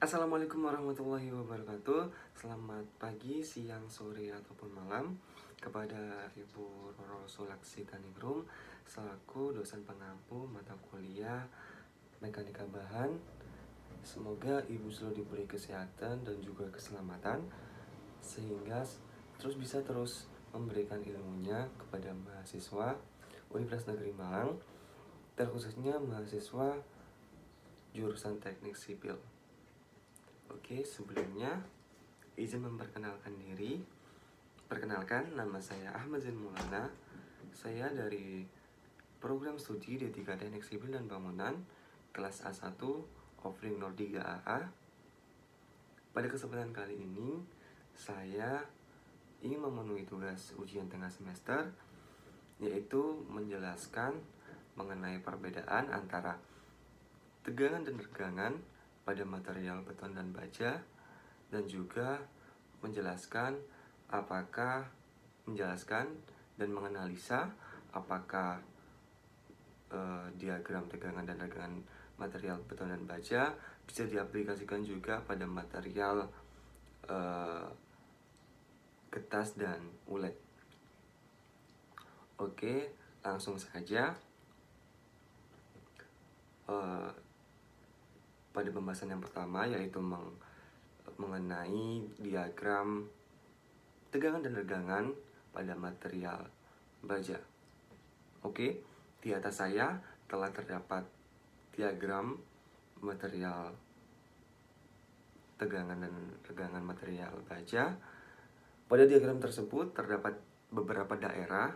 Assalamualaikum warahmatullahi wabarakatuh. Selamat pagi, siang, sore, ataupun malam kepada Ibu Roro Sulaksi Taningrum selaku dosen pengampu mata kuliah Mekanika Bahan. Semoga Ibu selalu diberi kesehatan dan juga keselamatan sehingga bisa terus memberikan ilmunya kepada mahasiswa Universitas Negeri Malang, terkhususnya mahasiswa jurusan Teknik Sipil. Oke, sebelumnya izin memperkenalkan diri. Perkenalkan, nama saya Ahmad Zain Maulana. Saya dari program studi D3 Teknik Sipil dan Bangunan kelas A1 offering 03 AA. Pada kesempatan kali ini, saya ingin memenuhi tugas ujian tengah semester, yaitu menjelaskan mengenai perbedaan antara tegangan dan regangan pada material beton dan baja, dan juga menjelaskan dan menganalisa apakah diagram tegangan dan regangan material beton dan baja bisa diaplikasikan juga pada material getas dan ulet. Oke, langsung saja pada pembahasan yang pertama, yaitu mengenai diagram tegangan dan regangan pada material baja. Oke, di atas saya telah terdapat diagram material tegangan dan regangan material baja. Pada diagram tersebut terdapat beberapa daerah,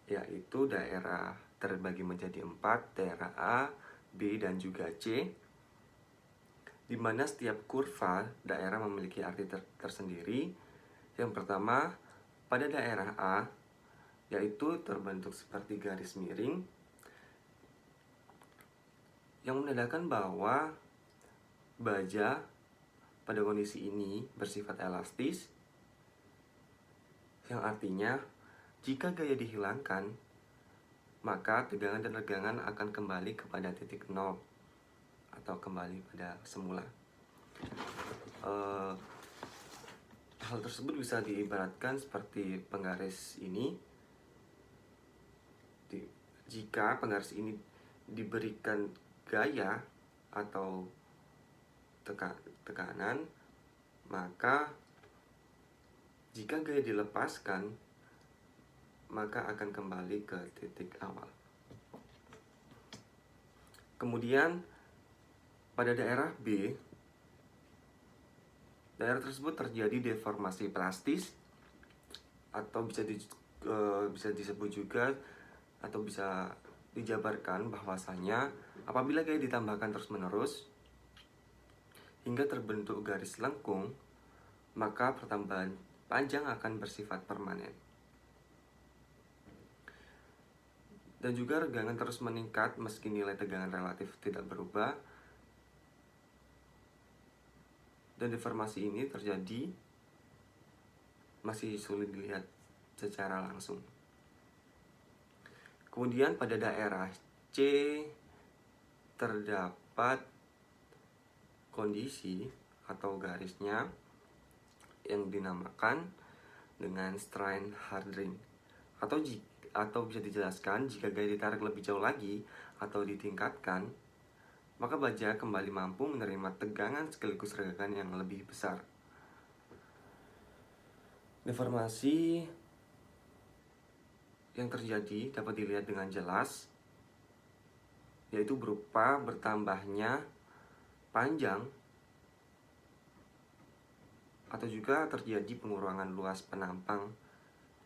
yaitu daerah terbagi menjadi 4, daerah A, B, dan juga C, di mana setiap kurva daerah memiliki arti tersendiri. Yang pertama, pada daerah A, yaitu terbentuk seperti garis miring yang menandakan bahwa baja pada kondisi ini bersifat elastis, yang artinya jika gaya dihilangkan, maka tegangan dan regangan akan kembali kepada titik nol atau kembali pada semula. Hal tersebut bisa diibaratkan seperti penggaris ini. Jika penggaris ini diberikan gaya atau tekanan, maka jika gaya dilepaskan, maka akan kembali ke titik awal. Kemudian pada daerah B, daerah tersebut terjadi deformasi plastis, atau bisa disebut juga atau bisa dijabarkan bahwasanya apabila gaya ditambahkan terus-menerus hingga terbentuk garis lengkung, maka pertambahan panjang akan bersifat permanen. Dan juga regangan terus meningkat meski nilai tegangan relatif tidak berubah. Dan deformasi ini terjadi masih sulit dilihat secara langsung. Kemudian pada daerah C terdapat kondisi atau garisnya yang dinamakan dengan strain hardening, atau bisa dijelaskan jika gaya ditarik lebih jauh lagi atau ditingkatkan, maka baja kembali mampu menerima tegangan sekaligus regangan yang lebih besar. Deformasi yang terjadi dapat dilihat dengan jelas, yaitu berupa bertambahnya panjang atau juga terjadi pengurangan luas penampang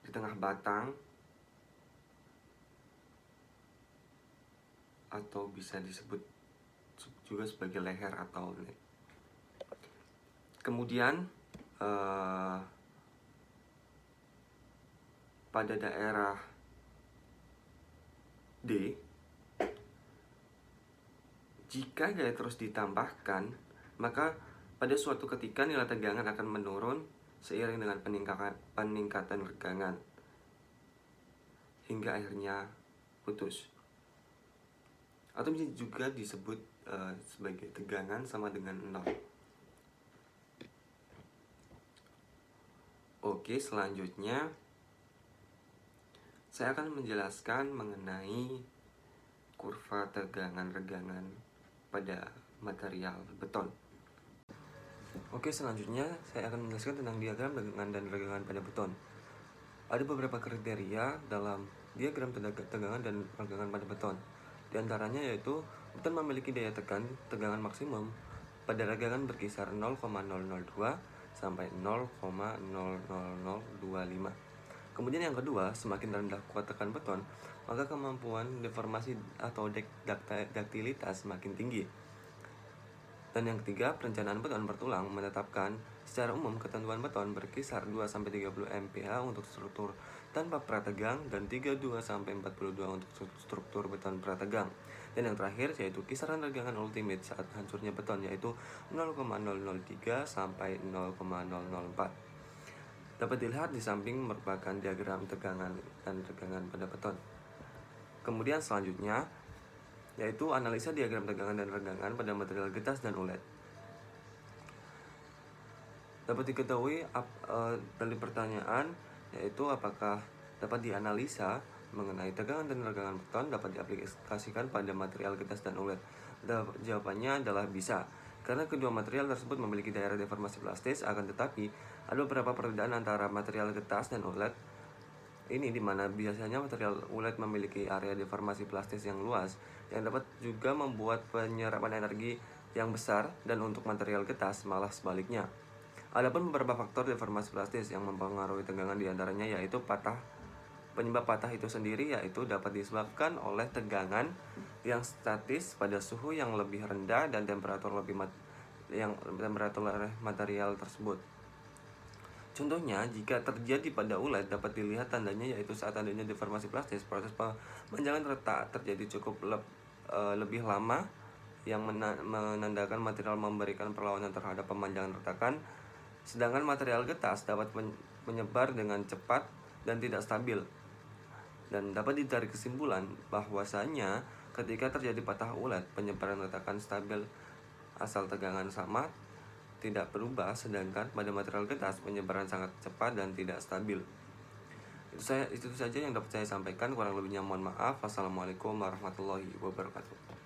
di tengah batang, atau bisa disebut juga sebagai leher atau neck. Kemudian pada daerah D, jika gaya terus ditambahkan, maka pada suatu ketika nilai tegangan akan menurun seiring dengan peningkatan regangan hingga akhirnya putus, atau bisa juga disebut sebagai tegangan sama dengan 0. Oke, selanjutnya saya akan menjelaskan mengenai kurva tegangan regangan pada material beton. Oke, selanjutnya saya akan menjelaskan tentang diagram tegangan dan regangan pada beton. Ada beberapa kriteria dalam diagram tegangan dan regangan pada beton. Di antaranya yaitu beton memiliki daya tegangan maksimum pada regangan berkisar 0,002 sampai 0,00025. Kemudian yang kedua, semakin rendah kuat tekan beton, maka kemampuan deformasi atau daktilitas semakin tinggi. Dan yang ketiga, perencanaan beton bertulang menetapkan secara umum ketentuan beton berkisar 2-30 MPa untuk struktur tanpa prategang dan 32-42 untuk struktur beton prategang. Dan yang terakhir yaitu kisaran regangan ultimate saat hancurnya beton yaitu 0,003 sampai 0,004. Dapat dilihat di samping merupakan diagram tegangan dan regangan pada beton. Kemudian selanjutnya yaitu analisa diagram tegangan dan regangan pada material getas dan ulet. Dapat diketahui dari pertanyaan yaitu apakah dapat dianalisa mengenai tegangan dan regangan beton dapat diaplikasikan pada material getas dan ulet. Jawabannya adalah bisa, karena kedua material tersebut memiliki daerah deformasi plastis, akan tetapi ada beberapa perbedaan antara material getas dan ulet. Ini dimana biasanya material ulet memiliki area deformasi plastis yang luas, yang dapat juga membuat penyerapan energi yang besar, dan untuk material getas malah sebaliknya. Adapun beberapa faktor deformasi plastis yang mempengaruhi tegangan diantaranya yaitu penyebab patah itu sendiri yaitu dapat disebabkan oleh tegangan yang statis pada suhu yang lebih rendah dan temperatur material tersebut. Contohnya, jika terjadi pada ulet dapat dilihat tandanya yaitu saat adanya deformasi plastis, proses pemanjangan retak terjadi cukup lebih lama, yang menandakan material memberikan perlawanan terhadap pemanjangan retakan, sedangkan material getas dapat menyebar dengan cepat dan tidak stabil. Dan dapat ditarik kesimpulan bahwasanya ketika terjadi patah ulet, penyebaran retakan stabil asal tegangan sama tidak berubah, sedangkan pada material getas penyebaran sangat cepat dan tidak stabil. Itu saja yang dapat saya sampaikan, kurang lebihnya mohon maaf. Wassalamualaikum warahmatullahi wabarakatuh.